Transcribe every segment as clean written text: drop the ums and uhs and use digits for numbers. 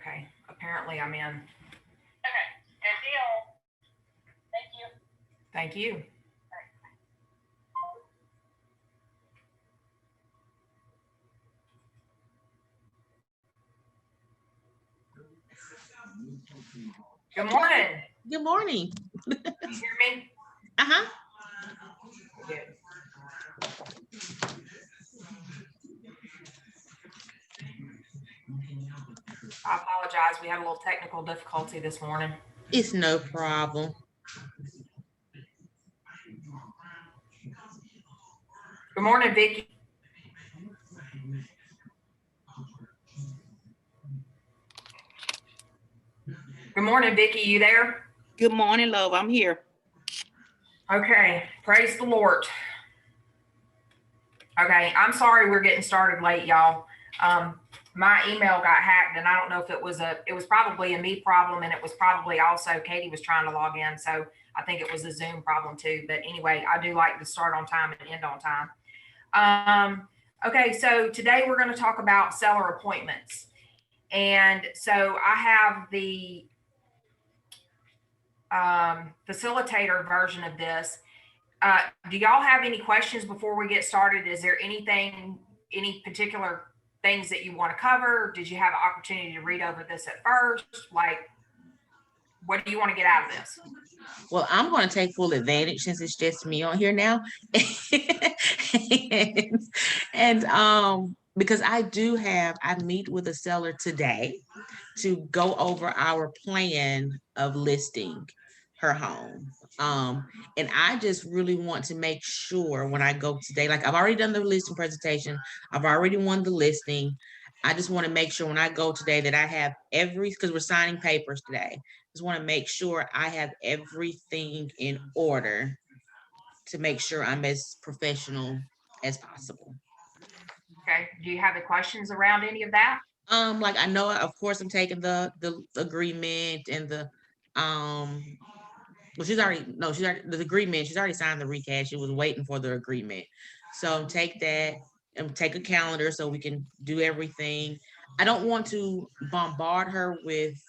Okay, apparently I'm in. Okay, good deal. Thank you. Thank you. Good morning. Good morning. Can you hear me? Uh-huh. Good. I apologize. We had a little technical difficulty this morning. It's no problem. Good morning, Vicki. Good morning, Vicki. You there? Good morning, love. I'm here. Okay. Praise the Lord. Okay. I'm sorry we're getting started late, y'all. My email got hacked, and I don't know if it was probably a me problem, and it was probably also Katie was trying to log in. So I think it was a Zoom problem too. But anyway, I do like to start on time and end on time. Okay. So today we're going to talk about seller appointments. And so I have the facilitator version of this. Do y'all have any questions before we get started? Is there any particular things that you want to cover? Did you have an opportunity to read over this at first? Like, what do you want to get out of this? Well, I'm going to take full advantage since it's just me on here now. and because I meet with a seller today to go over our plan of listing her home. And I just really want to make sure when I go today, like I've already done the listing presentation, I've already won the listing. I just want to make sure when I go today that I have because we're signing papers today. Just want to make sure I have everything in order to make sure I'm as professional as possible. Okay. Do you have any questions around any of that? Like I know, of course, I'm taking the agreement and the well, the agreement. She's already signed the recast. She was waiting for the agreement. So take that and take a calendar so we can do everything. I don't want to bombard her with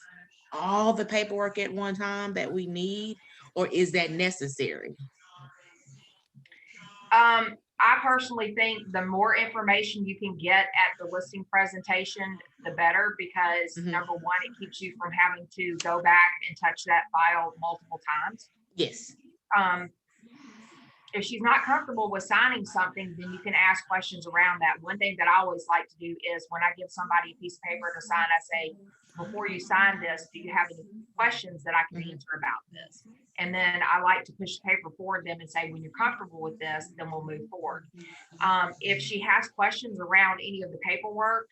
all the paperwork at one time that we need, or is that necessary? I personally think the more information you can get at the listing presentation, the better, because number one, it keeps you from having to go back and touch that file multiple times. Yes. If she's not comfortable with signing something, then you can ask questions around that. One thing that I always like to do is when I give somebody a piece of paper to sign, I say, before you sign this, do you have any questions that I can answer about this? And then I like to push the paper forward them and say, when you're comfortable with this, then we'll move forward. If she has questions around any of the paperwork,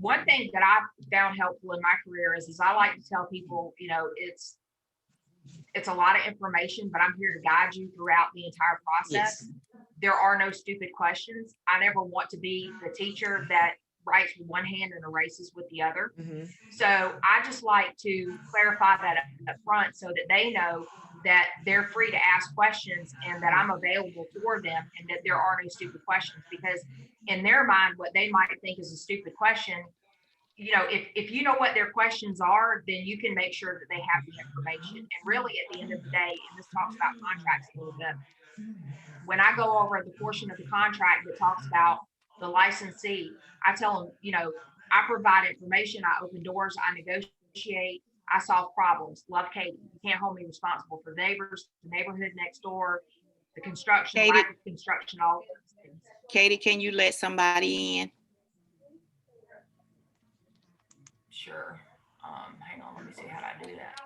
one thing that I've found helpful in my career is I like to tell people, it's a lot of information, but I'm here to guide you throughout the entire process. Yes. There are no stupid questions. I never want to be the teacher that writes with one hand and erases with the other. So I just like to clarify that up front so that they know that they're free to ask questions and that I'm available for them and that there are no stupid questions, because in their mind, what they might think is a stupid question, if you know what their questions are, then you can make sure that they have the information. And really at the end of the day, and this talks about contracts a little bit, when I go over the portion of the contract that talks about the licensee, I tell them, I provide information, I open doors, I negotiate, I solve problems. Love, Katie. You can't hold me responsible for neighbors, the neighborhood next door, the construction, Katie, lack of construction, all of those things. Katie, can you let somebody in? Sure. Hang on, let me see how I do that.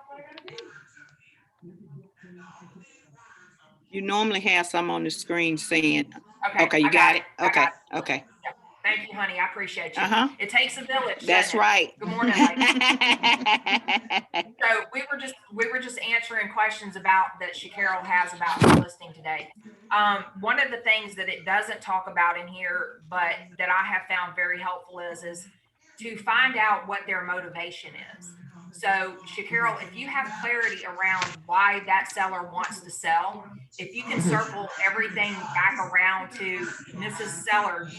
You normally have some on the screen saying, okay, you got it. Okay. Okay. Yep. Thank you, honey. I appreciate you. It takes a village. That's right. Good morning, ladies. So we were just answering questions that Carol has about the listing today. One of the things that it doesn't talk about in here, but that I have found very helpful is to find out what their motivation is. So, Carol, if you have clarity around why that seller wants to sell, if you can circle everything back around to Mrs. Seller,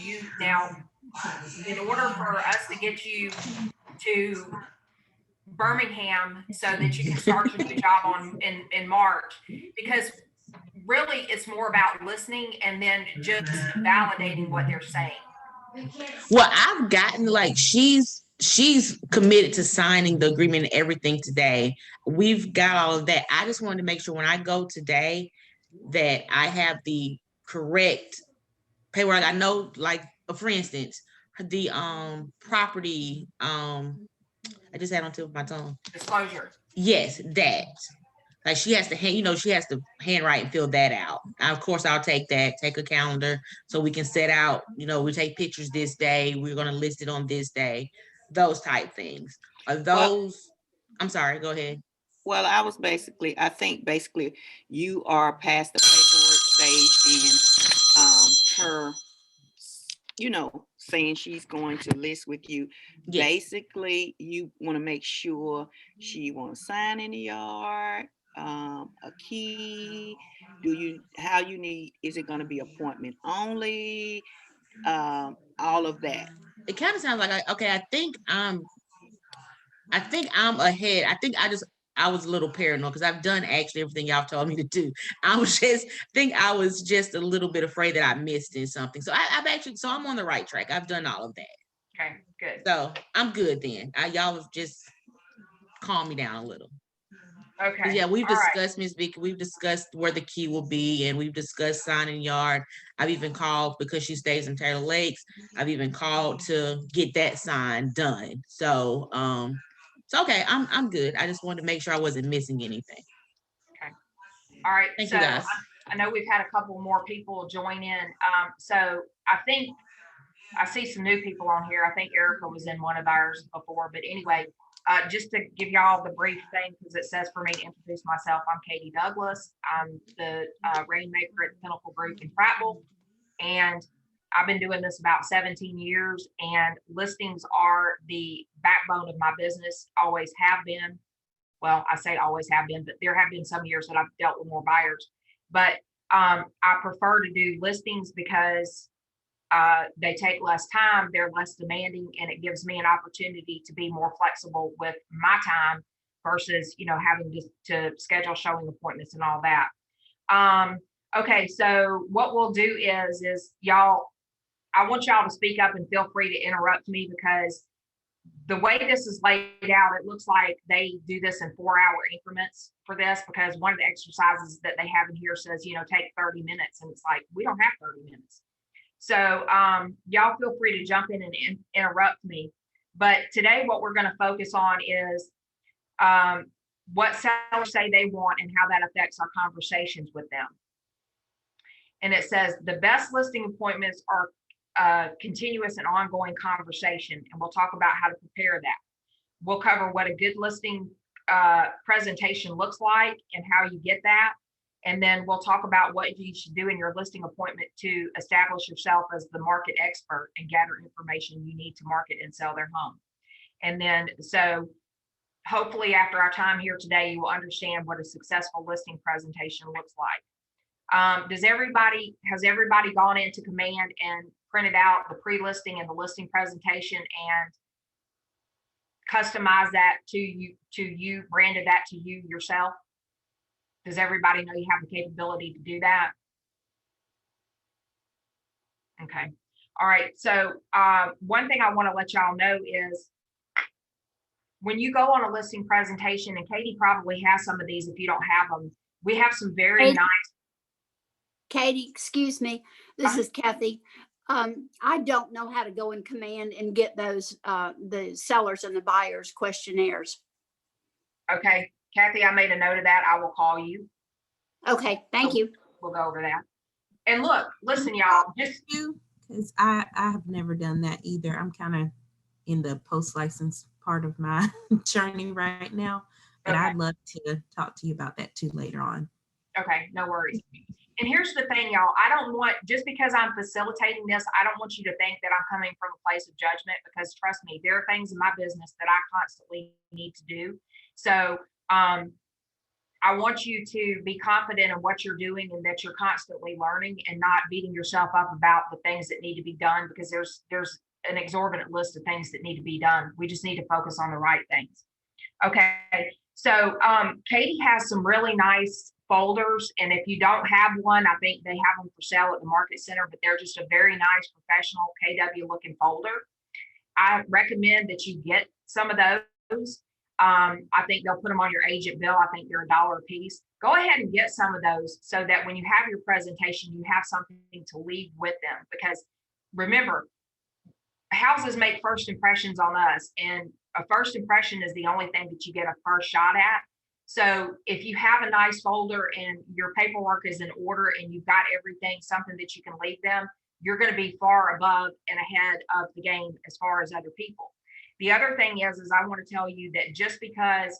in order for us to get you to Birmingham so that you can start your new job in March, because really it's more about listening and then just validating what they're saying. Well, I've gotten like she's committed to signing the agreement and everything today. We've got all of that. I just wanted to make sure when I go today that I have the correct paperwork. I know, like for instance, the property I just had on tip of my tongue. Disclosure. Yes, that. Like she has to she has to handwrite and fill that out. Of course, I'll take that, take a calendar so we can set out, we take pictures this day, we're gonna list it on this day, those type things. Are those, I'm sorry, go ahead. Well, I think basically you are past the paperwork stage and her, saying she's going to list with you. Yes. Basically, you want to make sure she want to sign in the yard, a key. Is it going to be appointment only? All of that. It kind of sounds like, I think I'm ahead. I was a little paranoid because I've done actually everything y'all told me to do. I was just a little bit afraid that I missed something. So so I'm on the right track. I've done all of that. Okay, good. So I'm good then. Y'all have just calmed me down a little. Okay. Yeah, we've discussed, Ms. Vicky, we've discussed where the key will be, and we've discussed signing yard. I've even called, because she stays in Taylor Lakes, I've even called to get that sign done. So okay, I'm good. I just wanted to make sure I wasn't missing anything. Okay. All right. Thank you guys. I know we've had a couple more people join in. So I think I see some new people on here. I think Erica was in one of ours before, but anyway, just to give y'all the brief thing, because it says for me to introduce myself, I'm Katie Douglas. I'm the rainmaker at Pinnacle Group in Prattville, and I've been doing this about 17 years, and listings are the backbone of my business, always have been. Well, I say always have been, but there have been some years that I've dealt with more buyers. But I prefer to do listings because they take less time, they're less demanding, and it gives me an opportunity to be more flexible with my time versus, having to schedule showing appointments and all that. Okay, so what we'll do is y'all, I want y'all to speak up and feel free to interrupt me, because the way this is laid out, it looks like they do this in 4-hour increments for this, because one of the exercises that they have in here says, take 30 minutes. And it's like, we don't have 30 minutes. So y'all feel free to jump in and interrupt me. But today, what we're going to focus on is what sellers say they want and how that affects our conversations with them. And it says the best listing appointments are continuous and ongoing conversation. And we'll talk about how to prepare that. We'll cover what a good listing presentation looks like and how you get that. And then we'll talk about what you should do in your listing appointment to establish yourself as the market expert and gather information you need to market and sell their home. And then, so hopefully after our time here today, you will understand what a successful listing presentation looks like. Has everybody gone into Command and printed out the pre-listing and the listing presentation and customized that to you, branded that to you yourself? Does everybody know you have the capability to do that? Okay. All right. So one thing I want to let y'all know is when you go on a listing presentation, and Katie probably has some of these if you don't have them, we have some very nice. Katie, excuse me. This is Kathy. I don't know how to go in Command and get those, the sellers and the buyers questionnaires. Okay. Kathy, I made a note of that. I will call you. Okay. Thank you. We'll go over that. And look, listen, y'all, just because I have never done that either. I'm kind of in the post-license part of my journey right now, but okay. I'd love to talk to you about that too later on. Okay, no worries. And here's the thing, y'all, I don't want, just because I'm facilitating this, I don't want you to think that I'm coming from a place of judgment, because trust me, there are things in my business that I constantly need to do. So I want you to be confident in what you're doing and that you're constantly learning and not beating yourself up about the things that need to be done, because there's an exorbitant list of things that need to be done. We just need to focus on the right things. Okay, so Katie has some really nice folders, and if you don't have one, I think they have them for sale at the Market Center, but they're just a very nice professional KW looking folder. I recommend that you get some of those. I think they'll put them on your agent bill. I think they're $1 a piece. Go ahead and get some of those so that when you have your presentation, you have something to leave with them. Because remember, houses make first impressions on us, and a first impression is the only thing that you get a first shot at. So if you have a nice folder and your paperwork is in order and you've got everything, something that you can leave them, you're going to be far above and ahead of the game as far as other people. The other thing is I want to tell you that just because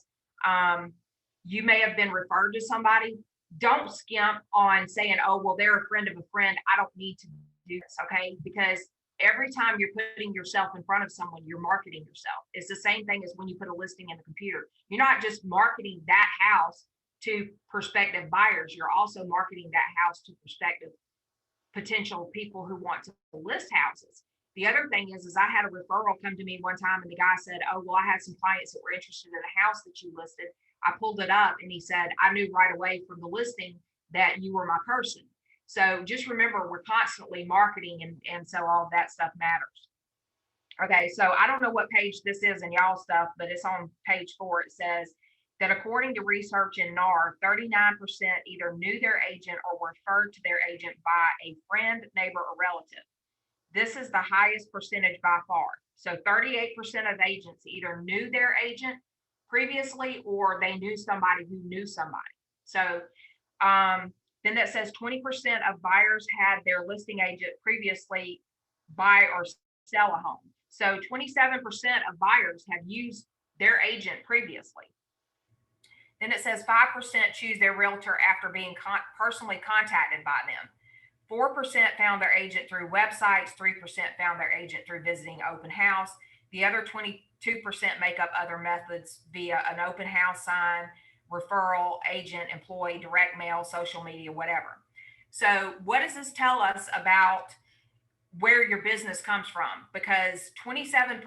you may have been referred to somebody, don't skimp on saying, oh, well, they're a friend of a friend, I don't need to do this, okay? Because every time you're putting yourself in front of someone, you're marketing yourself. It's the same thing as when you put a listing in the computer. You're not just marketing that house to prospective buyers, you're also marketing that house to prospective potential people who want to list houses. The other thing is I had a referral come to me one time, and the guy said, oh, well, I had some clients that were interested in a house that you listed. I pulled it up and he said, I knew right away from the listing that you were my person. So just remember, we're constantly marketing, and so all of that stuff matters. Okay, so I don't know what page this is in y'all stuff, but it's on page 4. It says that according to research in NAR, 39% either knew their agent or were referred to their agent by a friend, neighbor, or relative. This is the highest percentage by far. So 38% of agents either knew their agent previously or they knew somebody who knew somebody. So then that says 20% of buyers had their listing agent previously buy or sell a home. So 27% of buyers have used their agent previously. Then it says 5% choose their realtor after being personally contacted by them. 4% found their agent through websites. 3% found their agent through visiting open house. The other 22% make up other methods via an open house sign, referral, agent, employee, direct mail, social media, whatever. So what does this tell us about where your business comes from? Because 27%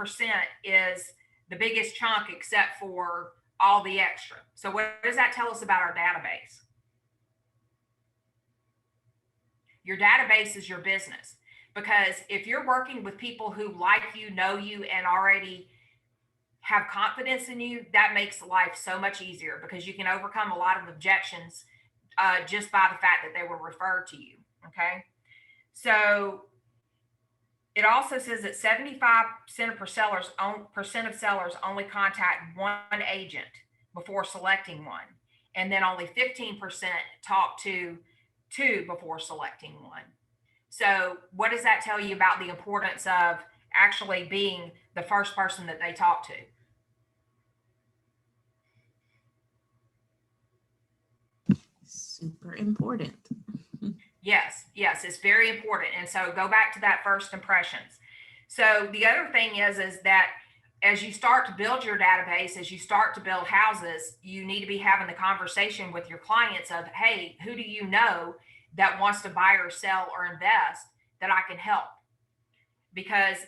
is the biggest chunk except for all the extra. So what does that tell us about our database? Your database is your business. Because if you're working with people who like you, know you, and already have confidence in you, that makes life so much easier because you can overcome a lot of objections just by the fact that they were referred to you. Okay. So it also says that 75% of sellers only contact one agent before selecting one. And then only 15% talk to two before selecting one. So what does that tell you about the importance of actually being the first person that they talk to? Super important. Yes, it's very important. And so go back to that first impressions. So the other thing is that as you start to build your database, as you start to build houses, you need to be having the conversation with your clients of, hey, who do you know that wants to buy or sell or invest that I can help? Because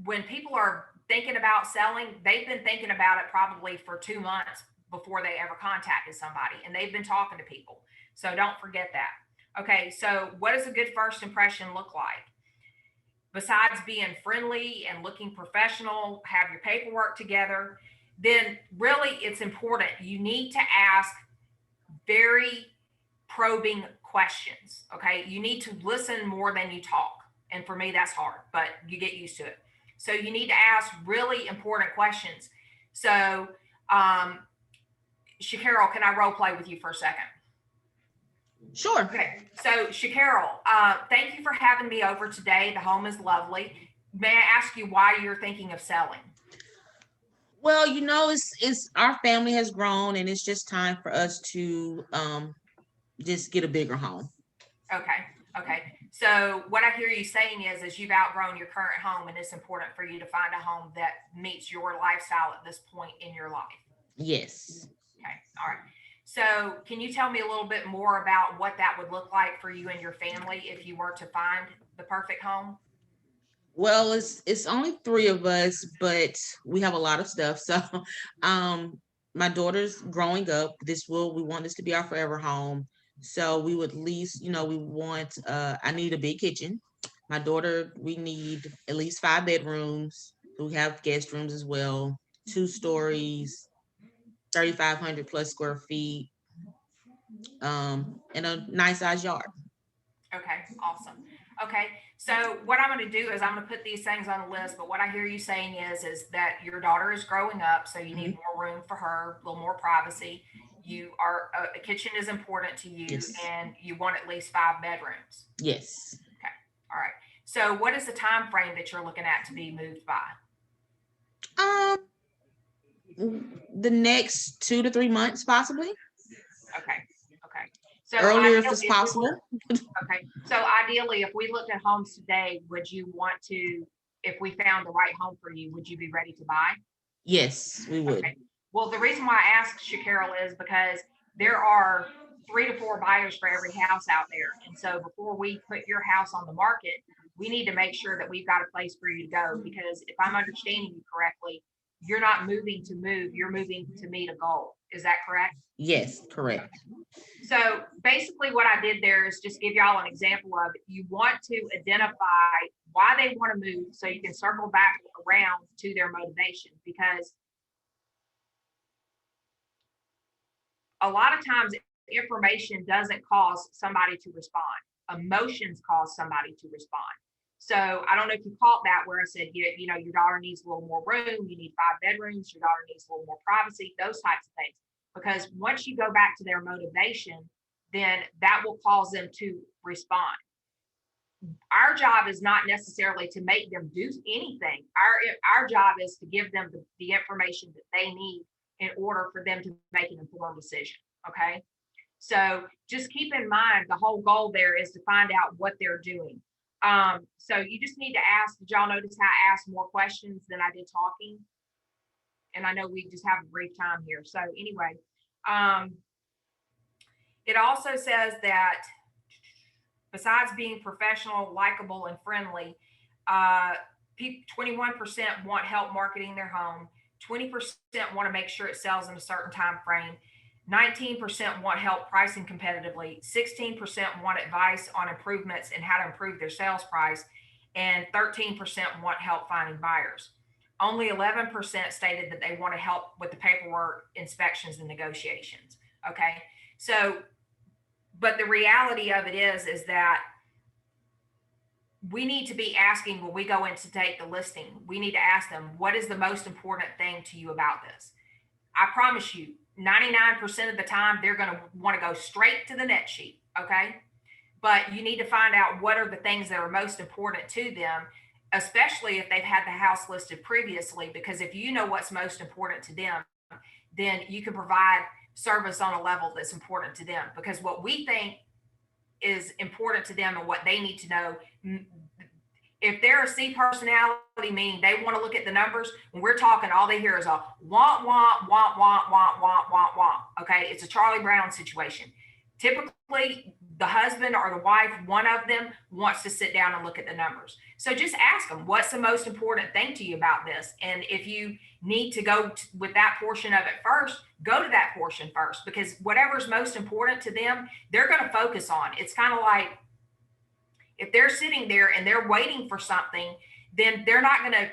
when people are thinking about selling, they've been thinking about it probably for 2 months before they ever contacted somebody, and they've been talking to people. So don't forget that. Okay, so what does a good first impression look like? Besides being friendly and looking professional, have your paperwork together, then really it's important. You need to ask very probing questions. Okay, you need to listen more than you talk. And for me, that's hard, but you get used to it. So you need to ask really important questions. So, Shacarol, can I role play with you for a second? Sure. Okay, so Shacarol, thank you for having me over today. The home is lovely. May I ask you why you're thinking of selling? Well, it's our family has grown, and it's just time for us to just get a bigger home. Okay. So what I hear you saying is you've outgrown your current home, and it's important for you to find a home that meets your lifestyle at this point in your life. Yes. Okay. All right. So can you tell me a little bit more about what that would look like for you and your family if you were to find the perfect home? Well, it's only three of us, but we have a lot of stuff. So, my daughter's growing up. We want this to be our forever home. So we would lease, we want. I need a big kitchen. My daughter, we need at least 5 bedrooms. We have guest rooms as well. 2 stories, 3,500 plus square feet. And a nice size yard. Okay, awesome. Okay, so what I'm gonna do is I'm gonna put these things on the list, but what I hear you saying is that your daughter is growing up, so you need more room for her, a little more privacy. You are, a kitchen is important to you, Yes. and you want at least 5 bedrooms. Yes. All right. So what is the time frame that you're looking at to be moved by? Um, the next 2 to 3 months, possibly. Okay, okay. So Earlier if ideally, it's we possible. okay, so ideally, if we looked at homes today, would you want to, if we found the right home for you, would you be ready to buy? Yes, we would. Okay. Well, the reason why I asked Shacarol is because there are 3 to 4 buyers for every house out there. And so before we put your house on the market, we need to make sure that we've got a place for you to go. Because if I'm understanding you correctly, you're not moving to move, you're moving to meet a goal. Is that correct? Yes, correct. So basically what I did there is just give y'all an example of, you want to identify why they want to move so you can circle back around to their motivation. Because a lot of times information doesn't cause somebody to respond. Emotions cause somebody to respond. So I don't know if you caught that where I said, you know, your daughter needs a little more room, you need 5 bedrooms, your daughter needs a little more privacy, those types of things. Because once you go back to their motivation, then that will cause them to respond. Our job is not necessarily to make them do anything. Our job is to give them the information that they need in order for them to make an informed decision. Okay. So just keep in mind, the whole goal there is to find out what they're doing. So you just need to ask, did y'all notice how I asked more questions than I did talking? And I know we just have a brief time here. So anyway, it also says that besides being professional, likable, and friendly, 21% want help marketing their home, 20% want to make sure it sells in a certain time frame, 19% want help pricing competitively, 16% want advice on improvements and how to improve their sales price, and 13% want help finding buyers. Only 11% stated that they want to help with the paperwork, inspections, and negotiations. Okay. So, but the reality of it is that we need to be asking when we go in to take the listing, we need to ask them, what is the most important thing to you about this? I promise you, 99% of the time, they're going to want to go straight to the net sheet. Okay. But you need to find out what are the things that are most important to them, especially if they've had the house listed previously, because if you know what's most important to them, then you can provide service on a level that's important to them. Because what we think is important to them and what they need to know, if they're a C personality, meaning they want to look at the numbers, when we're talking, all they hear is a want, want, want, want, want, want, want, want. Okay. It's a Charlie Brown situation. Typically, the husband or the wife, one of them wants to sit down and look at the numbers. So just ask them, what's the most important thing to you about this? And if you need to go with that portion of it first, go to that portion first, because whatever's most important to them, they're going to focus on. It's kind of like if they're sitting there and they're waiting for something, then they're not going to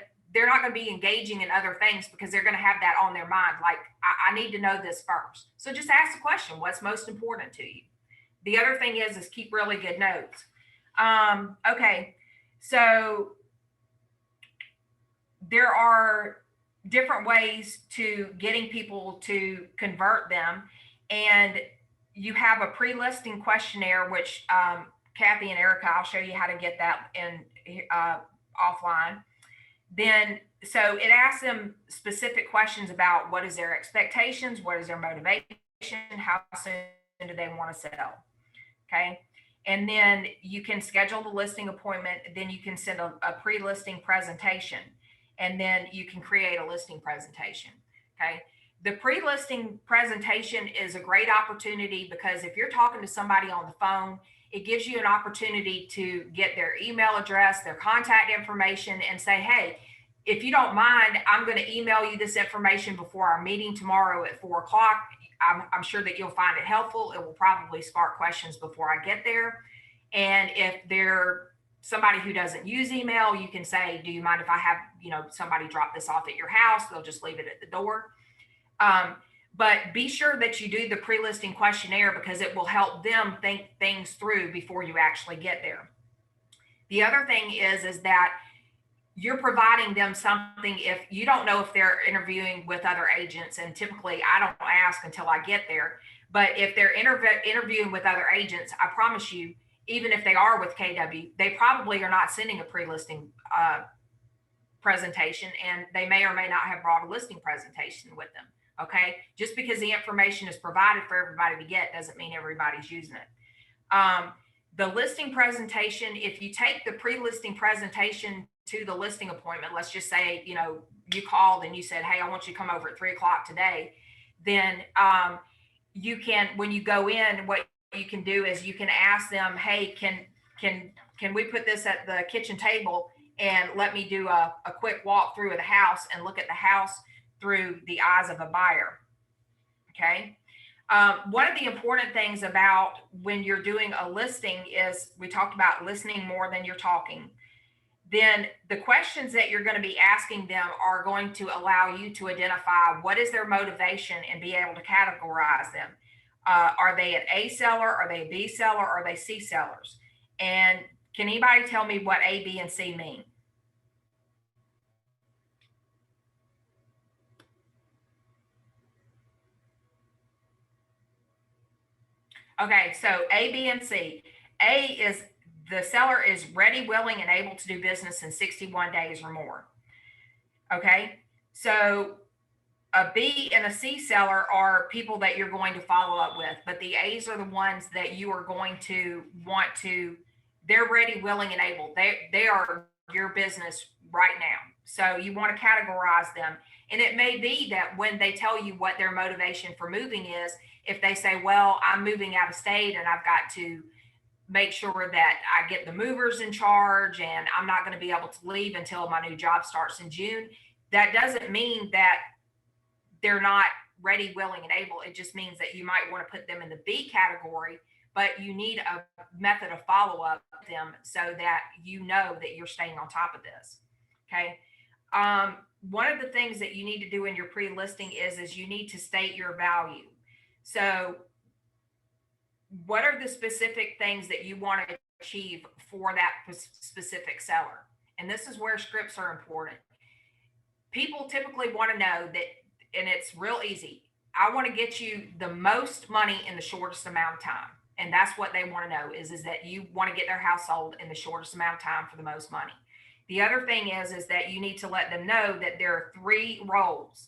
be engaging in other things, because they're going to have that on their mind. Like, I need to know this first. So just ask the question, what's most important to you? The other thing is keep really good notes. Okay. So there are different ways to getting people to convert them. And you have a pre-listing questionnaire, which Kathy and Erica, I'll show you how to get that in offline. Then, so it asks them specific questions about what is their expectations, what is their motivation, how soon do they want to sell. Okay. And then you can schedule the listing appointment. Then you can send a pre-listing presentation, and then you can create a listing presentation. Okay. The pre-listing presentation is a great opportunity, because if you're talking to somebody on the phone, it gives you an opportunity to get their email address, their contact information, and say, hey, if you don't mind, I'm going to email you this information before our meeting tomorrow at 4 o'clock. I'm sure that you'll find it helpful. It will probably spark questions before I get there. And if they're somebody who doesn't use email, you can say, do you mind if I have, somebody drop this off at your house? They'll just leave it at the door. But be sure that you do the pre-listing questionnaire, because it will help them think things through before you actually get there. The other thing is that you're providing them something. If you don't know if they're interviewing with other agents, and typically I don't ask until I get there, but if they're interviewing with other agents, I promise you, even if they are with KW, they probably are not sending a pre-listing presentation, and they may or may not have brought a listing presentation with them. Okay. Just because the information is provided for everybody to get doesn't mean everybody's using it. The listing presentation, if you take the pre-listing presentation to the listing appointment, let's just say, you called and you said, hey, I want you to come over at 3 o'clock today. Then you can, when you go in, what you can do is you can ask them, hey, can we put this at the kitchen table and let me do a quick walk through of the house and look at the house through the eyes of a buyer. Okay. One of the important things about when you're doing a listing is, we talked about listening more than you're talking. Then the questions that you're going to be asking them are going to allow you to identify what is their motivation and be able to categorize them. Are they an A seller? Are they a B seller? Are they C sellers? And can anybody tell me what A, B, and C mean? Okay, so A, B, and C. A is the seller is ready, willing, and able to do business in 61 days or more. Okay, so a B and a C seller are people that you're going to follow up with, but the A's are the ones that you are going to want to, they're ready, willing, and able. They are your business right now. So you want to categorize them. And it may be that when they tell you what their motivation for moving is, if they say, well, I'm moving out of state and I've got to make sure that I get the movers in charge and I'm not going to be able to leave until my new job starts in June, that doesn't mean that they're not ready, willing, and able. It just means that you might want to put them in the B category, but you need a method of follow-up with them so that you know that you're staying on top of this. Okay. One of the things that you need to do in your pre-listing is you need to state your value. So what are the specific things that you want to achieve for that specific seller? And this is where scripts are important. People typically want to know that, and it's real easy. I want to get you the most money in the shortest amount of time. And that's what they want to know is that you want to get their house sold in the shortest amount of time for the most money. The other thing is that you need to let them know that there are 3 roles.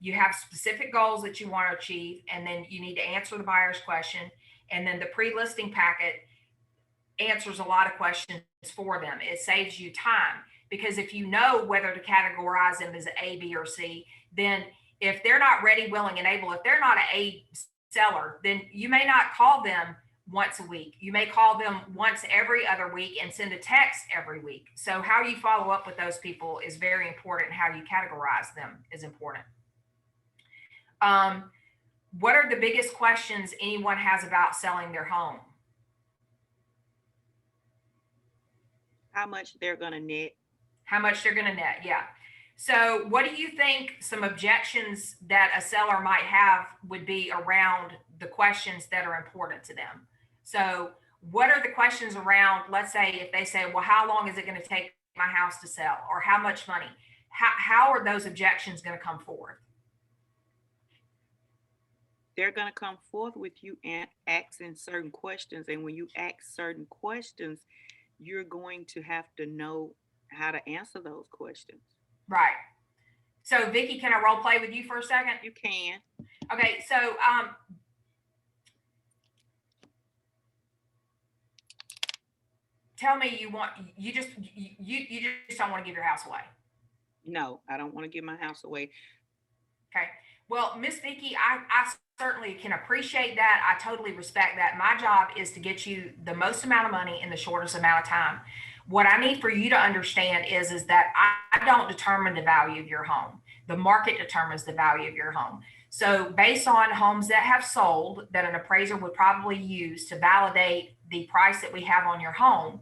You have specific goals that you want to achieve, and then you need to answer the buyer's question. And then the pre-listing packet answers a lot of questions for them. It saves you time, because if you know whether to categorize them as A, B, or C, then if they're not ready, willing, and able, if they're not an A seller, then you may not call them once a week. You may call them once every other week and send a text every week. So how you follow up with those people is very important. How you categorize them is important. What are the biggest questions anyone has about selling their home? How much they're going to net. How much they're going to net, yeah. So what do you think some objections that a seller might have would be around the questions that are important to them? So what are the questions around, let's say if they say, well, how long is it going to take my house to sell, or how much money? How are those objections going to come forth? They're going to come forth with you asking certain questions. And when you ask certain questions, you're going to have to know how to answer those questions. Right. So Vicki, can I role play with you for a second? You can. Okay. So, tell me you just don't want to give your house away. No, I don't want to give my house away. Okay. Well, Miss Vicky, I certainly can appreciate that. I totally respect that. My job is to get you the most amount of money in the shortest amount of time. What I need for you to understand is that I don't determine the value of your home. The market determines the value of your home. So based on homes that have sold that an appraiser would probably use to validate the price that we have on your home,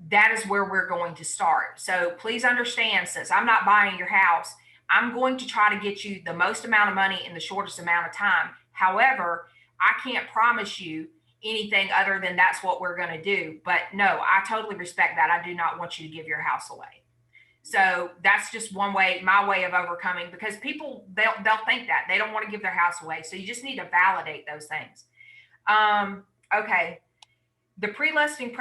that is where we're going to start. So please understand, since I'm not buying your house, I'm going to try to get you the most amount of money in the shortest amount of time. However, I can't promise you anything other than that's what we're going to do. But no, I totally respect that. I do not want you to give your house away. So that's just one way, my way of overcoming, because people, they'll think that they don't want to give their house away. So you just need to validate those things. Okay. The pre-listing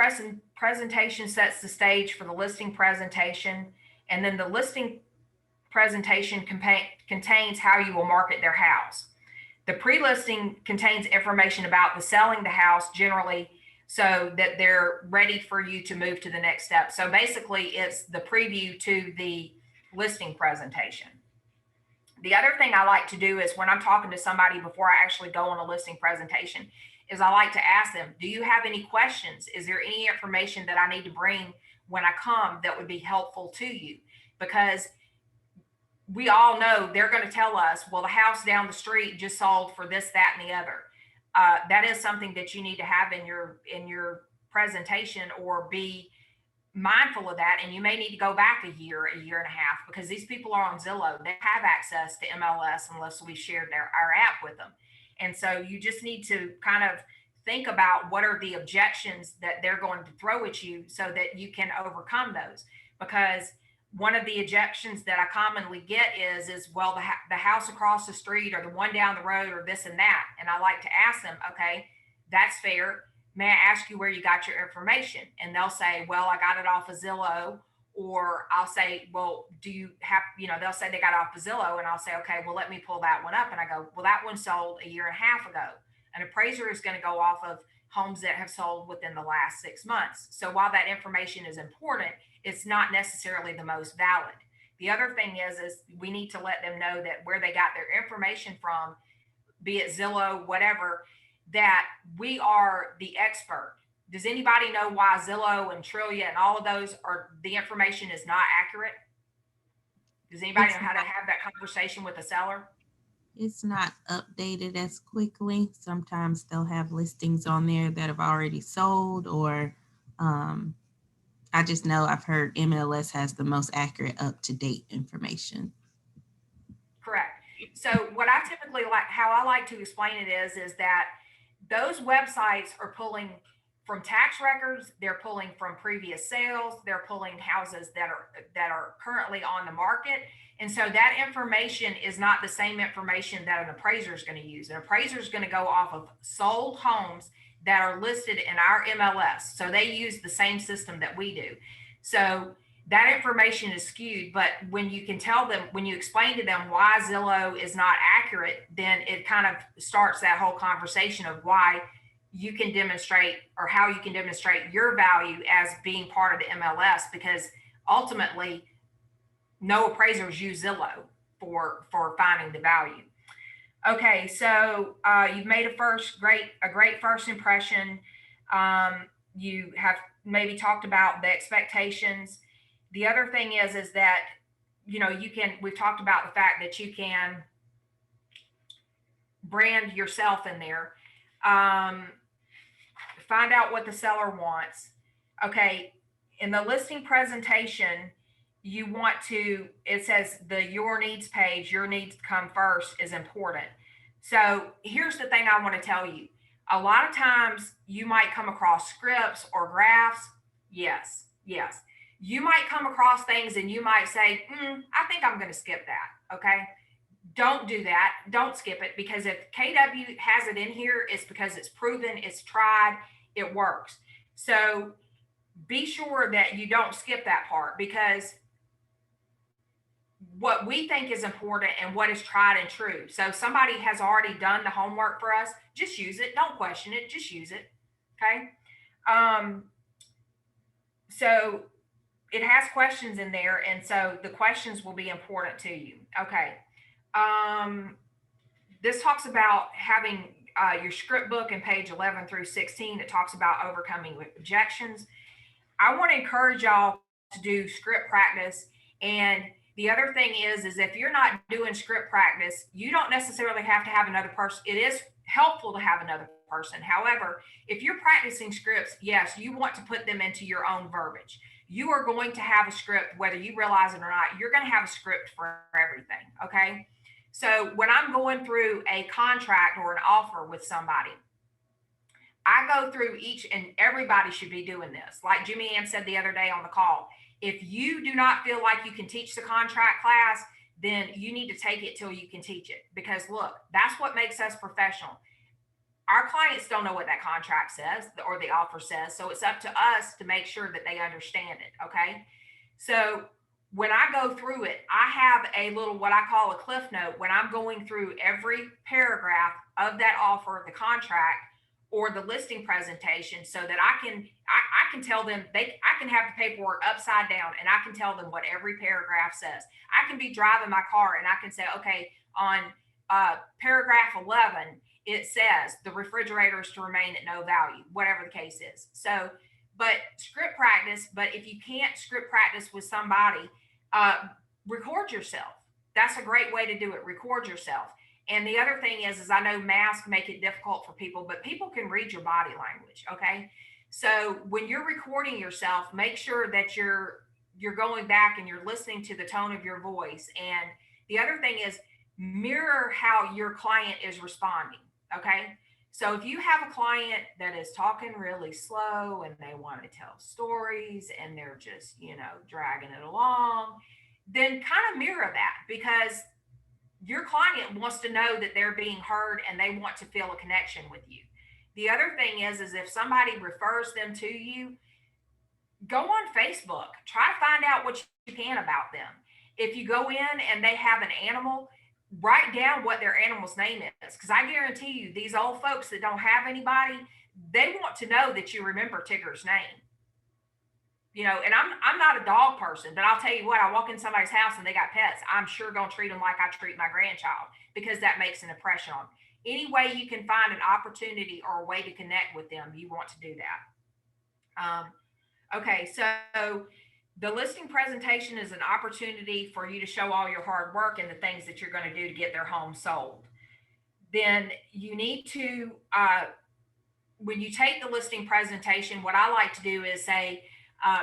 presentation sets the stage for the listing presentation, and then the listing presentation contains how you will market their house. The pre-listing contains information about the selling the house generally, so that they're ready for you to move to the next step. So basically it's the preview to the listing presentation. The other thing I like to do is when I'm talking to somebody before I actually go on a listing presentation is I like to ask them, do you have any questions? Is there any information that I need to bring when I come that would be helpful to you? Because we all know they're going to tell us, well, the house down the street just sold for this, that, and the other. That is something that you need to have in your presentation, or be mindful of that. And you may need to go back a year and a half, because these people are on Zillow. They have access to MLS unless we shared our app with them. And so you just need to kind of think about what are the objections that they're going to throw at you so that you can overcome those. Because one of the objections that I commonly get is well, the house across the street or the one down the road or this and that. And I like to ask them, okay, that's fair. May I ask you where you got your information? And they'll say, well, I got it off of Zillow. Or I'll say, well, do you have, they'll say they got off of Zillow, and I'll say, okay, well, let me pull that one up. And I go, well, that one sold a year and a half ago. An appraiser is going to go off of homes that have sold within the last 6 months. So while that information is important, it's not necessarily the most valid. The other thing is we need to let them know that where they got their information from, be it Zillow, whatever, that we are the expert. Does anybody know why Zillow and Trillia and all of those the information is not accurate? Does anybody know how to have that conversation with the seller? It's not updated as quickly. Sometimes they'll have listings on there that have already sold, or I just know I've heard MLS has the most accurate up-to-date information. Correct. So what I typically like, how I like to explain it is that those websites are pulling from tax records, they're pulling from previous sales, they're pulling houses that are currently on the market. And so that information is not the same information that an appraiser is going to use. An appraiser is going to go off of sold homes that are listed in our MLS. So they use the same system that we do. So that information is skewed, but when you can tell them, when you explain to them why Zillow is not accurate, then it kind of starts that whole conversation of why you can demonstrate, or how you can demonstrate your value as being part of the MLS, because ultimately no appraisers use Zillow for finding the value. Okay, so you've made a great first impression. You have maybe talked about the expectations. The other thing is that, we've talked about the fact that you can brand yourself in there. Find out what the seller wants. Okay, in the listing presentation, you want to, it says the your needs page, your needs come first, is important. So here's the thing I want to tell you. A lot of times you might come across scripts or graphs. Yes. You might come across things and you might say, I think I'm going to skip that. Okay. Don't do that. Don't skip it, because if KW has it in here, it's because it's proven, it's tried, it works. So be sure that you don't skip that part, because what we think is important and what is tried and true. So somebody has already done the homework for us, just use it. Don't question it, just use it. Okay. So it has questions in there. And so the questions will be important to you. Okay. this talks about having your script book in page 11 through 16. It talks about overcoming objections. I want to encourage y'all to do script practice. And the other thing is if you're not doing script practice, you don't necessarily have to have another person. It is helpful to have another person. However, if you're practicing scripts, yes, you want to put them into your own verbiage. You are going to have a script, whether you realize it or not. You're going to have a script for everything. Okay. So when I'm going through a contract or an offer with somebody, I go through each, and everybody should be doing this. Like Jimmy Ann said the other day on the call, if you do not feel like you can teach the contract class, then you need to take it till you can teach it. Because look, that's what makes us professional. Our clients don't know what that contract says or the offer says. So it's up to us to make sure that they understand it. Okay. So when I go through it, I have a little, what I call a cliff note when I'm going through every paragraph of that offer, the contract, or the listing presentation, so that I can tell them, I can have the paperwork upside down and I can tell them what every paragraph says. I can be driving my car and I can say, okay, on paragraph 11, it says the refrigerator is to remain at no value, whatever the case is. So, but script practice, but if you can't script practice with somebody, record yourself. That's a great way to do it. Record yourself. And the other thing is I know masks make it difficult for people, but people can read your body language. Okay. So when you're recording yourself, make sure that you're going back and you're listening to the tone of your voice. And the other thing is mirror how your client is responding. Okay. So if you have a client that is talking really slow and they want to tell stories and they're just, dragging it along, then kind of mirror that, because your client wants to know that they're being heard and they want to feel a connection with you. The other thing is if somebody refers them to you, go on Facebook, try to find out what you can about them. If you go in and they have an animal, write down what their animal's name is. Because I guarantee you, these old folks that don't have anybody, they want to know that you remember Tigger's name. And I'm not a dog person, but I'll tell you what, I walk in somebody's house and they got pets, I'm sure gonna treat them like I treat my grandchild, because that makes an impression on them. Any way you can find an opportunity or a way to connect with them, you want to do that. Okay, so the listing presentation is an opportunity for you to show all your hard work and the things that you're going to do to get their home sold. Then you need to, when you take the listing presentation, what I like to do is say,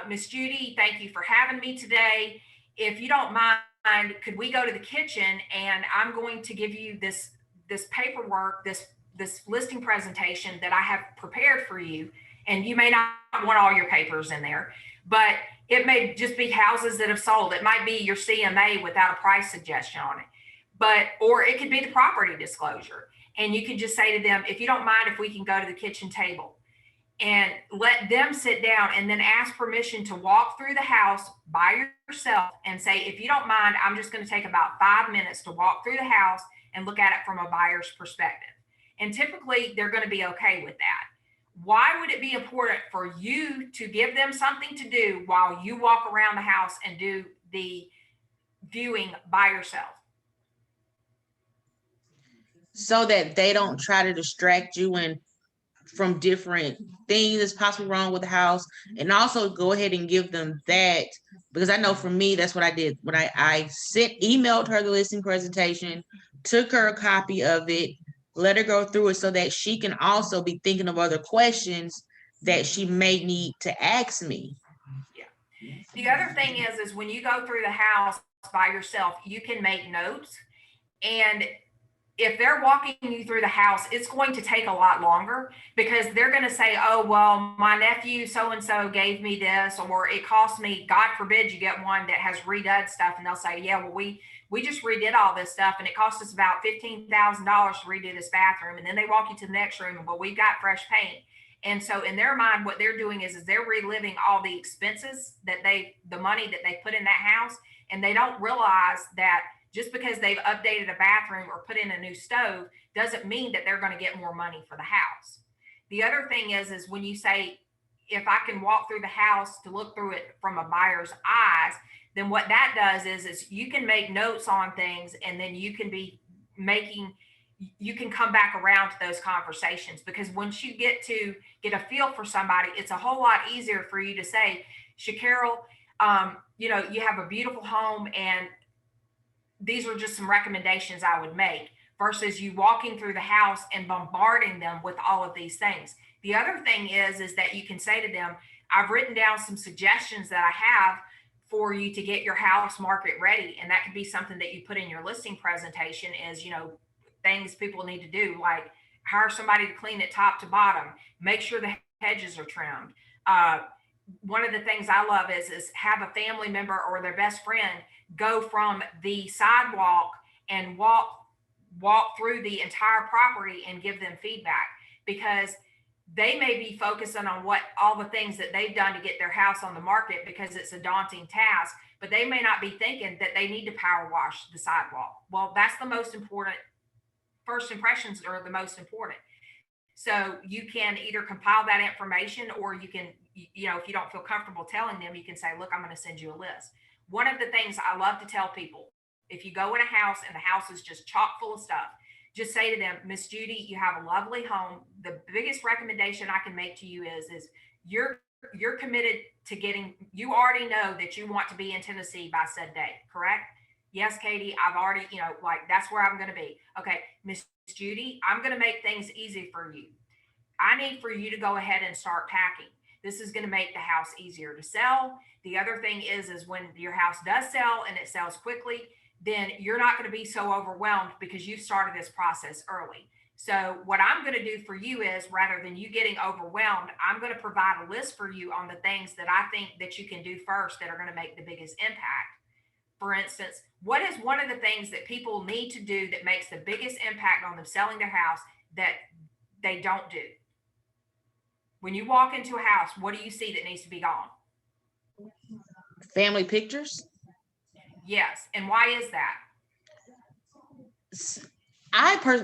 Miss Judy, thank you for having me today. If you don't mind, could we go to the kitchen, and I'm going to give you this paperwork, this listing presentation that I have prepared for you. And you may not want all your papers in there, but it may just be houses that have sold. It might be your CMA without a price suggestion on it, or it could be the property disclosure. And you can just say to them, if you don't mind, if we can go to the kitchen table, and let them sit down and then ask permission to walk through the house by yourself and say, if you don't mind, I'm just going to take about 5 minutes to walk through the house and look at it from a buyer's perspective. And typically they're going to be okay with that. Why would it be important for you to give them something to do while you walk around the house and do the viewing by yourself? So that they don't try to distract you from different things that's possibly wrong with the house. And also go ahead and give them that, because I know for me, that's what I did when I emailed her the listing presentation, took her a copy of it, let her go through it so that she can also be thinking of other questions that she may need to ask me. Yeah. The other thing is when you go through the house by yourself, you can make notes. And if they're walking you through the house, it's going to take a lot longer, because they're going to say, oh, well, my nephew so-and-so gave me this, or it cost me, God forbid you get one that has redone stuff. And they'll say, yeah, well, we just redid all this stuff and it cost us about $15,000 to redo this bathroom. And then they walk you to the next room and, well, we've got fresh paint. And so in their mind, what they're doing is they're reliving all the expenses that the money that they put in that house. And they don't realize that just because they've updated a bathroom or put in a new stove doesn't mean that they're going to get more money for the house. The other thing is when you say, if I can walk through the house to look through it from a buyer's eyes, then what that does is you can make notes on things, and then you can be making you can come back around to those conversations, because once you get a feel for somebody, it's a whole lot easier for you to say, Shacarol, you know, you have a beautiful home and these are just some recommendations I would make, versus you walking through the house and bombarding them with all of these things. The other thing is that you can say to them, I've written down some suggestions that I have for you to get your house market ready. And that could be something that you put in your listing presentation is, you know, things people need to do, like hire somebody to clean it top to bottom, make sure the hedges are trimmed. One of the things I love is have a family member or their best friend go from the sidewalk and walk through the entire property and give them feedback, because they may be focusing on what all the things that they've done to get their house on the market because it's a daunting task, but they may not be thinking that they need to power wash the sidewalk. Well, that's the most important. First impressions are the most important. So you can either compile that information, or you can, you know, if you don't feel comfortable telling them, you can say, look, I'm going to send you a list. One of the things I love to tell people, if you go in a house and the house is just chock full of stuff, just say to them, Miss Judy, you have a lovely home. The biggest recommendation I can make to you is you're committed to getting, you already know that you want to be in Tennessee by said date, correct? Yes, Katie, I've already, you know, like that's where I'm going to be. Okay, Miss Judy, I'm going to make things easy for you. I need for you to go ahead and start packing. This is going to make the house easier to sell. The other thing is when your house does sell and it sells quickly, then you're not going to be so overwhelmed because you've started this process early. So what I'm going to do for you is, rather than you getting overwhelmed, I'm going to provide a list for you on the things that I think that you can do first that are going to make the biggest impact. For instance, what is one of the things that people need to do that makes the biggest impact on them selling their house that they don't do? When you walk into a house, what do you see that needs to be gone? Family pictures. Yes. And why is that?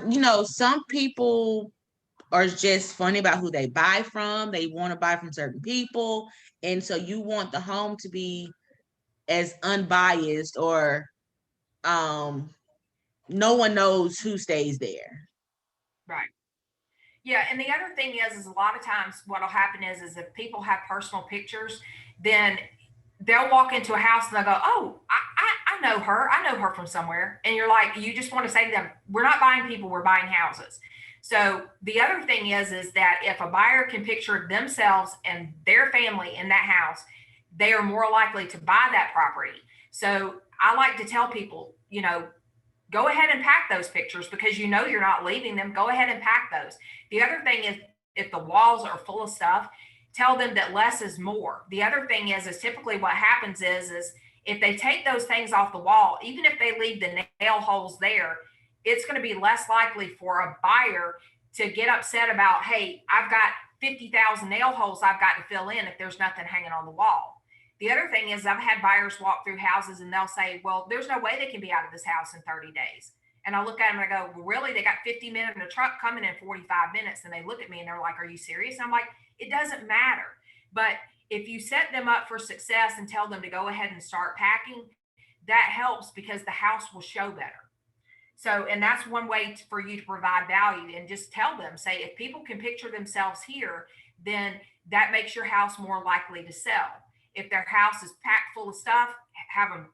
You know, some people are just funny about who they buy from. They want to buy from certain people. And so you want the home to be as unbiased, or no one knows who stays there. Right. Yeah. And the other thing is a lot of times what'll happen is if people have personal pictures, then they'll walk into a house and they'll go, oh, I know her. I know her from somewhere. And you're like, you just want to say to them, we're not buying people, we're buying houses. So the other thing is that if a buyer can picture themselves and their family in that house, they are more likely to buy that property. So I like to tell people, you know, go ahead and pack those pictures, because you know you're not leaving them. Go ahead and pack those. The other thing is, if the walls are full of stuff, tell them that less is more. The other thing is typically what happens is if they take those things off the wall, even if they leave the nail holes there, it's going to be less likely for a buyer to get upset about, hey, I've got 50,000 nail holes I've got to fill in if there's nothing hanging on the wall. The other thing is I've had buyers walk through houses and they'll say, well, there's no way they can be out of this house in 30 days. And I look at them and I go, well, really? They got 50 men in a truck coming in 45 minutes. And they look at me and they're like, are you serious? And I'm like, it doesn't matter. But if you set them up for success and tell them to go ahead and start packing, that helps, because the house will show better. So, and that's one way for you to provide value, and just tell them, say, if people can picture themselves here, then that makes your house more likely to sell. If their house is packed full of stuff, have them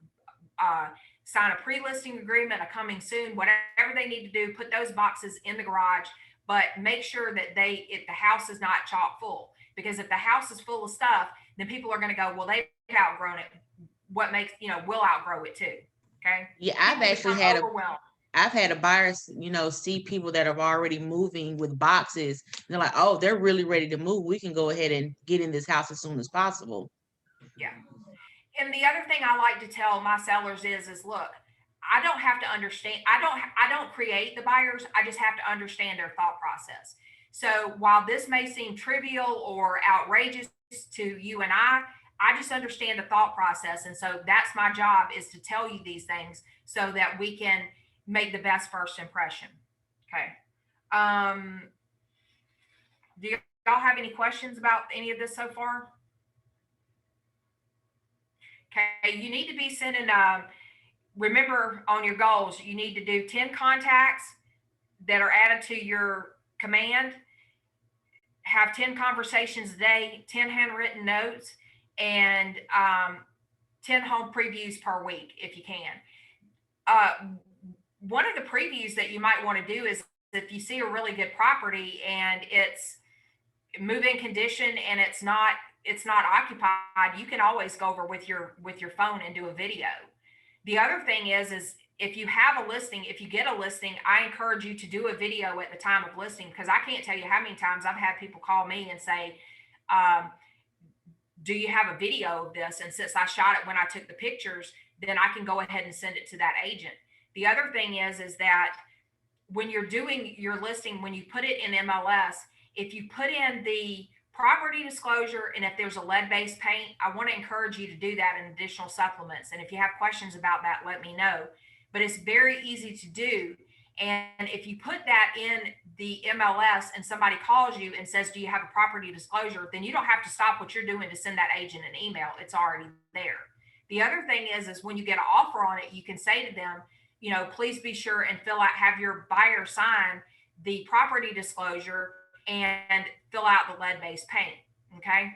sign a pre-listing agreement, a coming soon, whatever they need to do, put those boxes in the garage, but make sure that if the house is not chock full, because if the house is full of stuff, then people are going to go, well, they've outgrown it. What makes, we'll outgrow it too. Okay. Yeah. I've had a buyer, see people that are already moving with boxes. They're like, oh, they're really ready to move. We can go ahead and get in this house as soon as possible. Yeah. And the other thing I like to tell my sellers is look, I don't have to understand. I don't create the buyers. I just have to understand their thought process. So while this may seem trivial or outrageous to you and I just understand the thought process. And so that's my job, is to tell you these things so that we can make the best first impression. Okay. Do y'all have any questions about any of this so far? Okay, you need to be sending, remember on your goals, you need to do 10 contacts that are added to your command, have 10 conversations a day, 10 handwritten notes, and 10 home previews per week if you can. One of the previews that you might want to do is if you see a really good property and it's move-in condition and it's not occupied, you can always go over with your phone and do a video. The other thing is if you have a listing, if you get a listing, I encourage you to do a video at the time of listing, because I can't tell you how many times I've had people call me and say, do you have a video of this? And since I shot it when I took the pictures, then I can go ahead and send it to that agent. The other thing is that when you're doing your listing, when you put it in MLS, if you put in the property disclosure and if there's a lead-based paint, I want to encourage you to do that in additional supplements. And if you have questions about that, let me know. But it's very easy to do. And if you put that in the MLS and somebody calls you and says, do you have a property disclosure? Then you don't have to stop what you're doing to send that agent an email. It's already there. The other thing is when you get an offer on it, you can say to them, you know, please be sure and have your buyer sign the property disclosure and fill out the lead-based paint. Okay.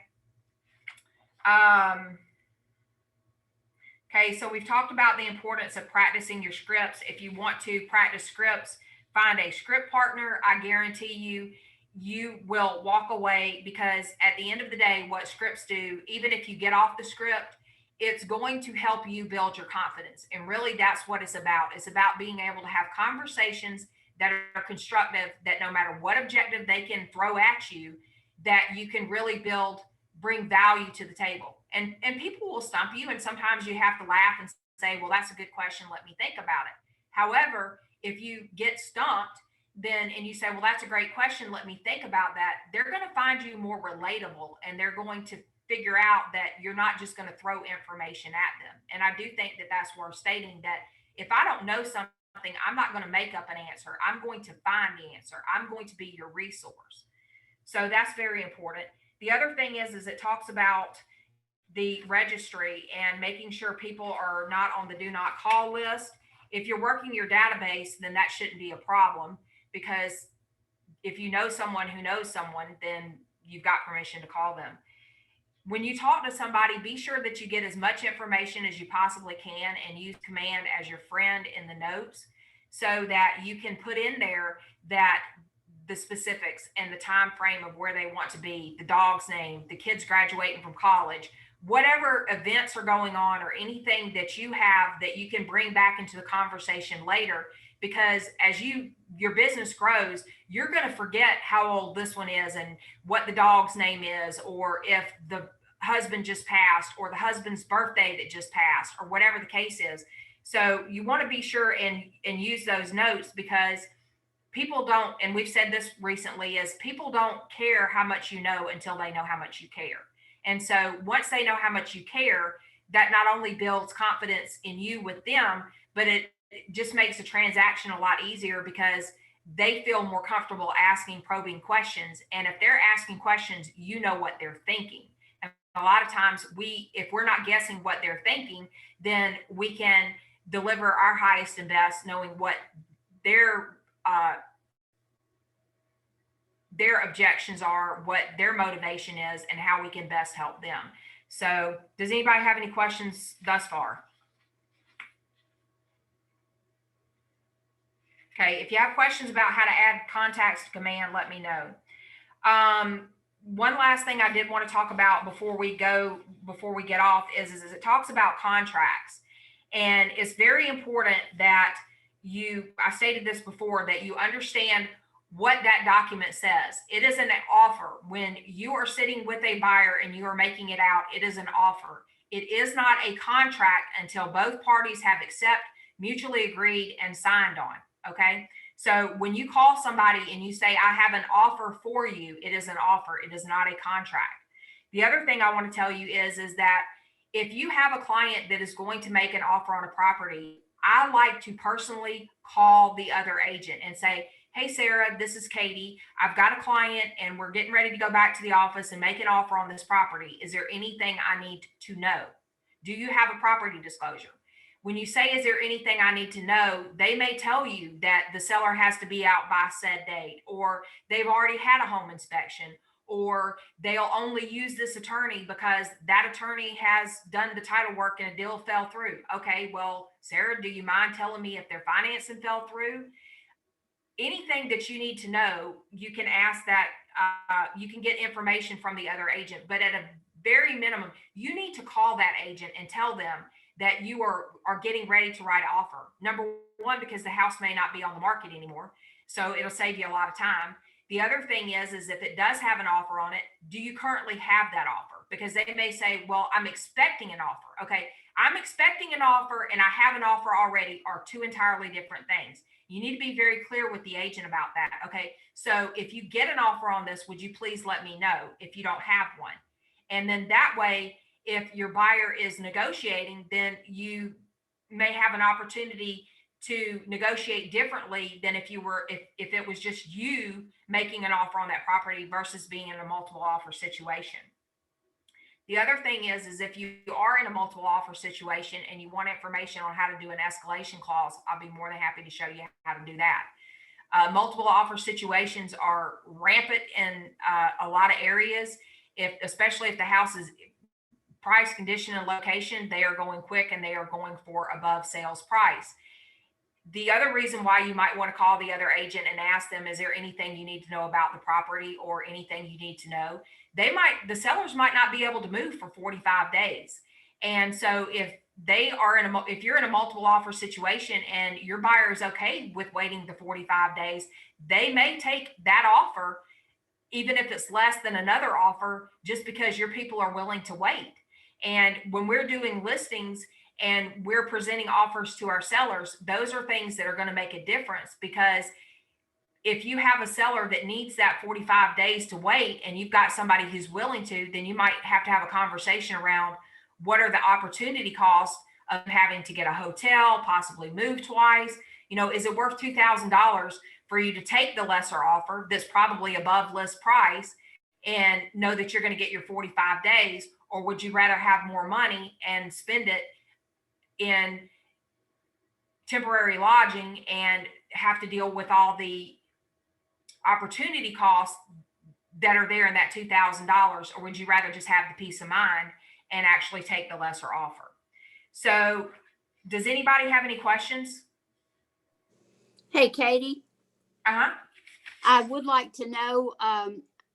Okay, so we've talked about the importance of practicing your scripts. If you want to practice scripts, find a script partner. I guarantee you will walk away, because at the end of the day, what scripts do, even if you get off the script, it's going to help you build your confidence. And really that's what it's about. It's about being able to have conversations that are constructive, that no matter what objective they can throw at you, that you can really bring value to the table. And people will stump you, and sometimes you have to laugh and say, well, that's a good question, let me think about it. However, if you get stumped, then, and you say, well, that's a great question, let me think about that, they're going to find you more relatable, and they're going to figure out that you're not just going to throw information at them. And I do think that that's worth stating, that if I don't know something, I'm not going to make up an answer. I'm going to find the answer. I'm going to be your resource. So that's very important. The other thing is it talks about the registry and making sure people are not on the do not call list. If you're working your database, then that shouldn't be a problem, because if you know someone who knows someone, then you've got permission to call them. When you talk to somebody, be sure that you get as much information as you possibly can and use command as your friend in the notes, so that you can put in there that the specifics and the time frame of where they want to be, the dog's name, the kids graduating from college, whatever events are going on, or anything that you have that you can bring back into the conversation later. Because as your business grows, you're going to forget how old this one is and what the dog's name is, or if the husband just passed, or the husband's birthday that just passed, or whatever the case is. So you want to be sure and use those notes, because people don't, and we've said this recently, is people don't care how much you know until they know how much you care. And so once they know how much you care, that not only builds confidence in you with them, but it just makes the transaction a lot easier, because they feel more comfortable asking probing questions. And if they're asking questions, you know what they're thinking. And a lot of times if we're not guessing what they're thinking, then we can deliver our highest and best, knowing what their objections are, what their motivation is, and how we can best help them. So does anybody have any questions thus far? Okay, if you have questions about how to add contacts to command, let me know. One last thing I did want to talk about before we get off is it talks about contracts. And it's very important that I stated this before, that you understand what that document says. It is an offer. When you are sitting with a buyer and you are making it out, it is an offer. It is not a contract until both parties have mutually agreed and signed on. Okay. So when you call somebody and you say, I have an offer for you, it is an offer. It is not a contract. The other thing I want to tell you is that if you have a client that is going to make an offer on a property, I like to personally call the other agent and say, hey, Sarah, this is Katie. I've got a client and we're getting ready to go back to the office and make an offer on this property. Is there anything I need to know? Do you have a property disclosure? when you say, is there anything I need to know? They may tell you that the seller has to be out by said date, or they've already had a home inspection, or they'll only use this attorney because that attorney has done the title work and a deal fell through. Okay, well, Sarah, do you mind telling me if their financing fell through? Anything that you need to know, you can ask that, you can get information from the other agent, but at a very minimum, you need to call that agent and tell them that you are getting ready to write an offer. Number one, because the house may not be on the market anymore. So it'll save you a lot of time. The other thing is if it does have an offer on it, do you currently have that offer? Because they may say, well, I'm expecting an offer. Okay, I'm expecting an offer and I have an offer already are two entirely different things. You need to be very clear with the agent about that. Okay, so if you get an offer on this, would you please let me know if you don't have one? And then that way, if your buyer is negotiating, then you may have an opportunity to negotiate differently than if it was just you making an offer on that property versus being in a multiple offer situation. The other thing is if you are in a multiple offer situation and you want information on how to do an escalation clause, I'll be more than happy to show you how to do that. Multiple offer situations are rampant in a lot of areas. Especially if the house is price, condition, and location, they are going quick and they are going for above sales price. The other reason why you might want to call the other agent and ask them, is there anything you need to know about the property or anything you need to know? The sellers might not be able to move for 45 days. And so if you're in a multiple offer situation and your buyer is okay with waiting the 45 days, they may take that offer, even if it's less than another offer, just because your people are willing to wait. And when we're doing listings and we're presenting offers to our sellers, those are things that are going to make a difference, because if you have a seller that needs that 45 days to wait and you've got somebody who's willing to, then you might have to have a conversation around what are the opportunity costs of having to get a hotel, possibly move twice. Is it worth $2,000 for you to take the lesser offer that's probably above list price and know that you're going to get your 45 days? Or would you rather have more money and spend it in temporary lodging and have to deal with all the opportunity costs that are there in that $2,000? Or would you rather just have the peace of mind and actually take the lesser offer? So does anybody have any questions? Hey, Katie, Uh-huh. I would like to know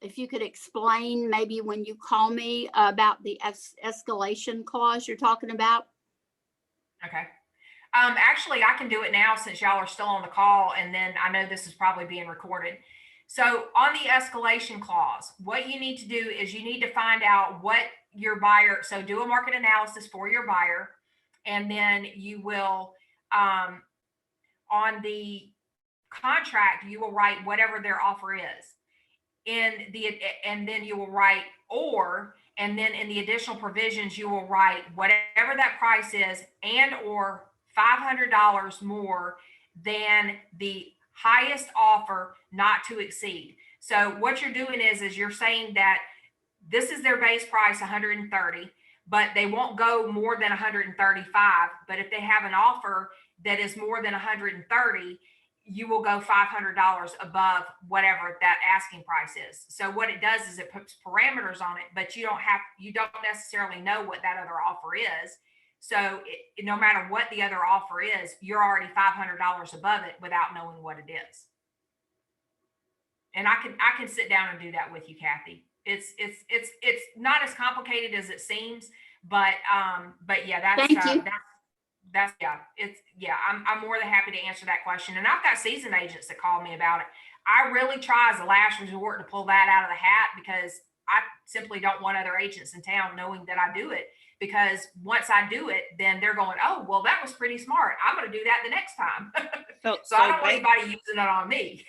if you could explain maybe when you call me about the escalation clause you're talking about. Okay. Actually, I can do it now since y'all are still on the call, and then I know this is probably being recorded. So on the escalation clause, what you need to do is you need to find out what your buyer, so do a market analysis for your buyer, and then you will, on the contract, you will write whatever their offer is. And then you will write and then in the additional provisions, you will write whatever that price is and or $500 more than the highest offer not to exceed. So what you're doing is you're saying that this is their base price, 130, but they won't go more than 135. But if they have an offer that is more than 130, you will go $500 above whatever that asking price is. So what it does is it puts parameters on it, but you don't necessarily know what that other offer is. So no matter what the other offer is, you're already $500 above it without knowing what it is. And I can sit down and do that with you, Kathy. It's not as complicated as it seems, but yeah, Thank you. I'm more than happy to answer that question. And I've got seasoned agents that call me about it. I really try as a last resort to pull that out of the hat, because I simply don't want other agents in town knowing that I do it, because once I do it, then they're going, oh, well, that was pretty smart. I'm going to do that the next time. So I don't want anybody using it on me.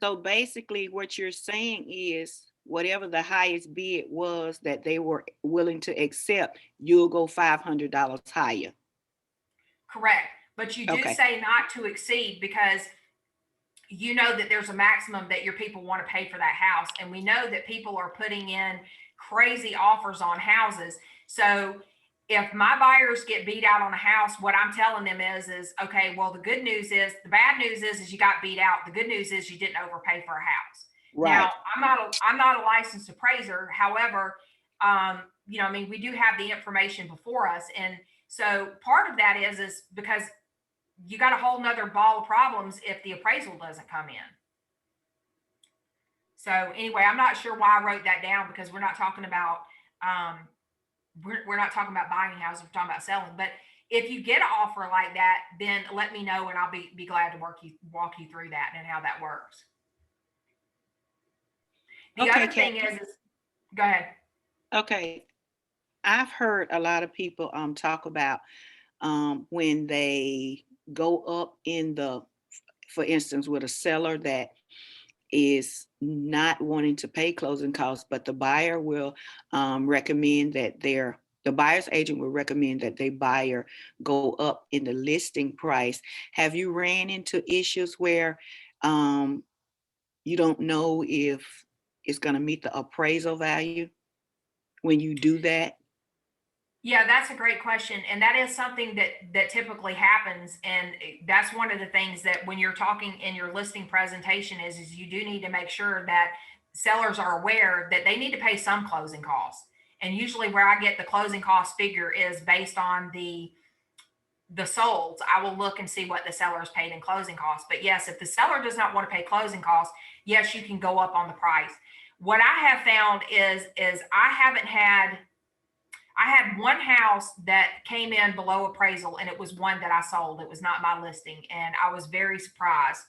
So basically what you're saying is whatever the highest bid was that they were willing to accept, you'll go $500 higher. Correct. But you do say not to exceed, because you know that there's a maximum that your people want to pay for that house. And we know that people are putting in crazy offers on houses. So if my buyers get beat out on a house, what I'm telling them is, okay, well, the good news is, the bad news is you got beat out. The good news is you didn't overpay for a house. Right. Now, I'm not a licensed appraiser. However, you know, I mean, we do have the information before us. And so part of that is because you got a whole nother ball of problems if the appraisal doesn't come in. So anyway, I'm not sure why I wrote that down, because we're not talking about, we're not talking about buying houses, we're talking about selling. But if you get an offer like that, then let me know and I'll be glad to walk you through that and how that works. The Okay, other thing is, go ahead. Okay. I've heard a lot of people talk about when they go up in the, for instance, with a seller that is not wanting to pay closing costs, but the buyer will recommend that the buyer's agent will recommend that their buyer go up in the listing price. Have you ran into issues where you don't know if it's going to meet the appraisal value when you do that? Yeah, that's a great question. And that is something that typically happens. And that's one of the things that when you're talking in your listing presentation is you do need to make sure that sellers are aware that they need to pay some closing costs. And usually where I get the closing cost figure is based on the solds. I will look and see what the seller has paid in closing costs. But yes, if the seller does not want to pay closing costs, yes, you can go up on the price. What I have found is I had one house that came in below appraisal, and it was one that I sold. It was not my listing, and I was very surprised.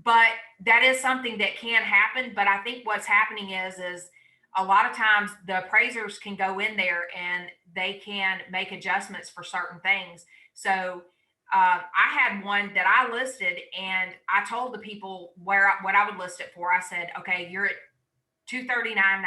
But that is something that can happen. But I think what's happening is a lot of times the appraisers can go in there and they can make adjustments for certain things. So I had one that I listed, and I told the people what I would list it for. I said, okay, you're at $239,900.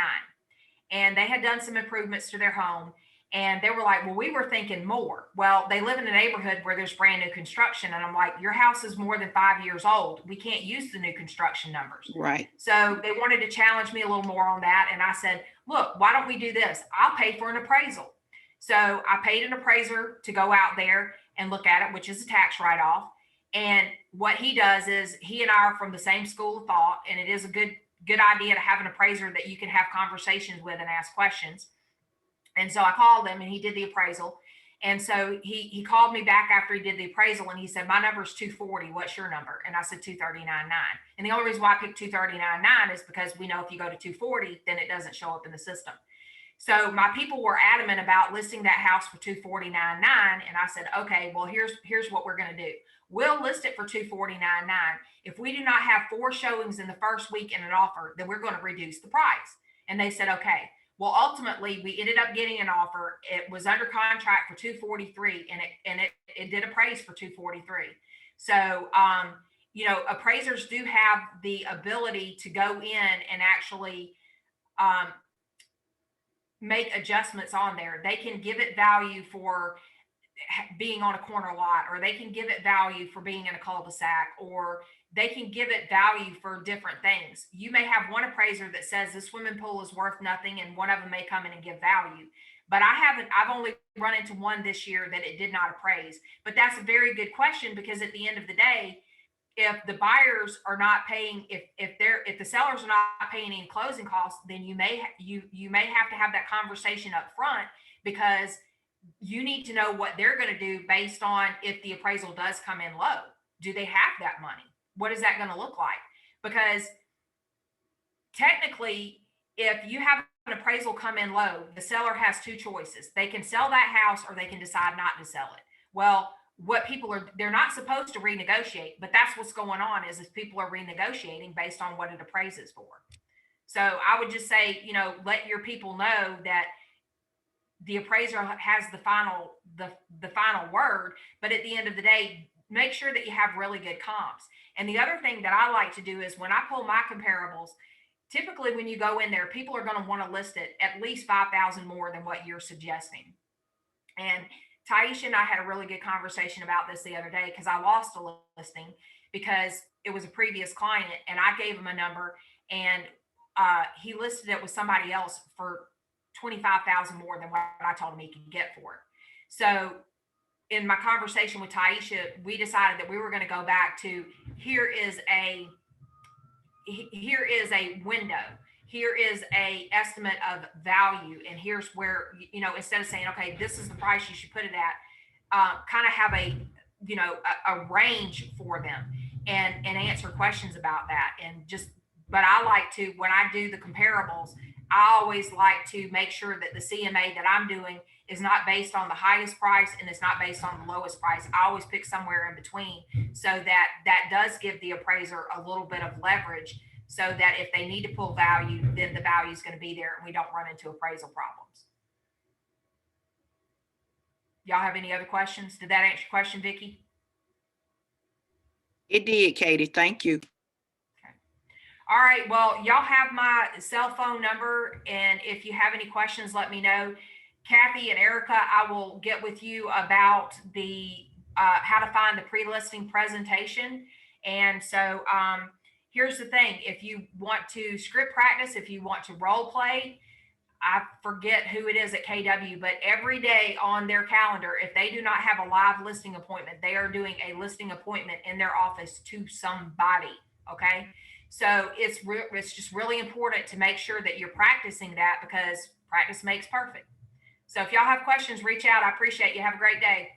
And they had done some improvements to their home. And they were like, well, we were thinking more. Well, they live in a neighborhood where there's brand new construction. And I'm like, your house is more than 5 years old. We can't use the new construction numbers. Right. So they wanted to challenge me a little more on that. And I said, look, why don't we do this? I'll pay for an appraisal. So I paid an appraiser to go out there and look at it, which is a tax write-off. And what he does is he and I are from the same school of thought. And it is a good idea to have an appraiser that you can have conversations with and ask questions. And so I called him and he did the appraisal. And so he called me back after he did the appraisal and he said, my number is 240. What's your number? And I said 239.9. And the only reason why I picked 239.9 is because we know if you go to 240, then it doesn't show up in the system. So my people were adamant about listing that house for 249.9. And I said, okay, well, here's what we're going to do. We'll list it for 249.9. If we do not have 4 showings in the first week and an offer, then we're going to reduce the price. And they said, okay. Well, ultimately, we ended up getting an offer. It was under contract for 243, and it did appraise for 243. So, you know, appraisers do have the ability to go in and actually make adjustments on there. They can give it value for being on a corner lot, or they can give it value for being in a cul-de-sac, or they can give it value for different things. You may have one appraiser that says the swimming pool is worth nothing, and one of them may come in and give value. But I've only run into one this year that it did not appraise. But that's a very good question, because at the end of the day, if the buyers are not paying, if the sellers are not paying any closing costs, then you may have to have that conversation up front, because you need to know what they're going to do based on if the appraisal does come in low. Do they have that money? What is that going to look like? Because technically, if you have an appraisal come in low, the seller has 2 choices. They can sell that house, or they can decide not to sell it. Well, what people are, they're not supposed to renegotiate, but that's what's going on is people are renegotiating based on what it appraises for. So I would just say, you know, let your people know that the appraiser has the final word, but at the end of the day, make sure that you have really good comps. And the other thing that I like to do is when I pull my comparables, typically when you go in there, people are going to want to list it at least 5,000 more than what you're suggesting. And Taisha and I had a really good conversation about this the other day, because I lost a listing because it was a previous client and I gave him a number, and he listed it with somebody else for $25,000 more than what I told him he could get for it. So in my conversation with Taisha, we decided that we were going to go back to here is a window. Here is a estimate of value, and here's where, you know, instead of saying, okay, this is the price you should put it at, kind of have a, you know, a range for them and answer questions about that. And just, but I like to, when I do the comparables, I always like to make sure that the CMA that I'm doing is not based on the highest price and it's not based on the lowest price. I always pick somewhere in between, so that does give the appraiser a little bit of leverage, so that if they need to pull value, then the value is going to be there and we don't run into appraisal problems. Y'all have any other questions? Did that answer your question, Vicki? It did, Katie. Thank you. All right, well, y'all have my cell phone number, and if you have any questions, let me know. Kathy and Erica, I will get with you about the how to find the pre-listing presentation. And so here's the thing: if you want to script practice, if you want to role play, I forget who it is at KW, but every day on their calendar, if they do not have a live listing appointment, they are doing a listing appointment in their office to somebody. Okay. So it's just really important to make sure that you're practicing that, because practice makes perfect. So if y'all have questions, reach out. I appreciate you. Have a great day.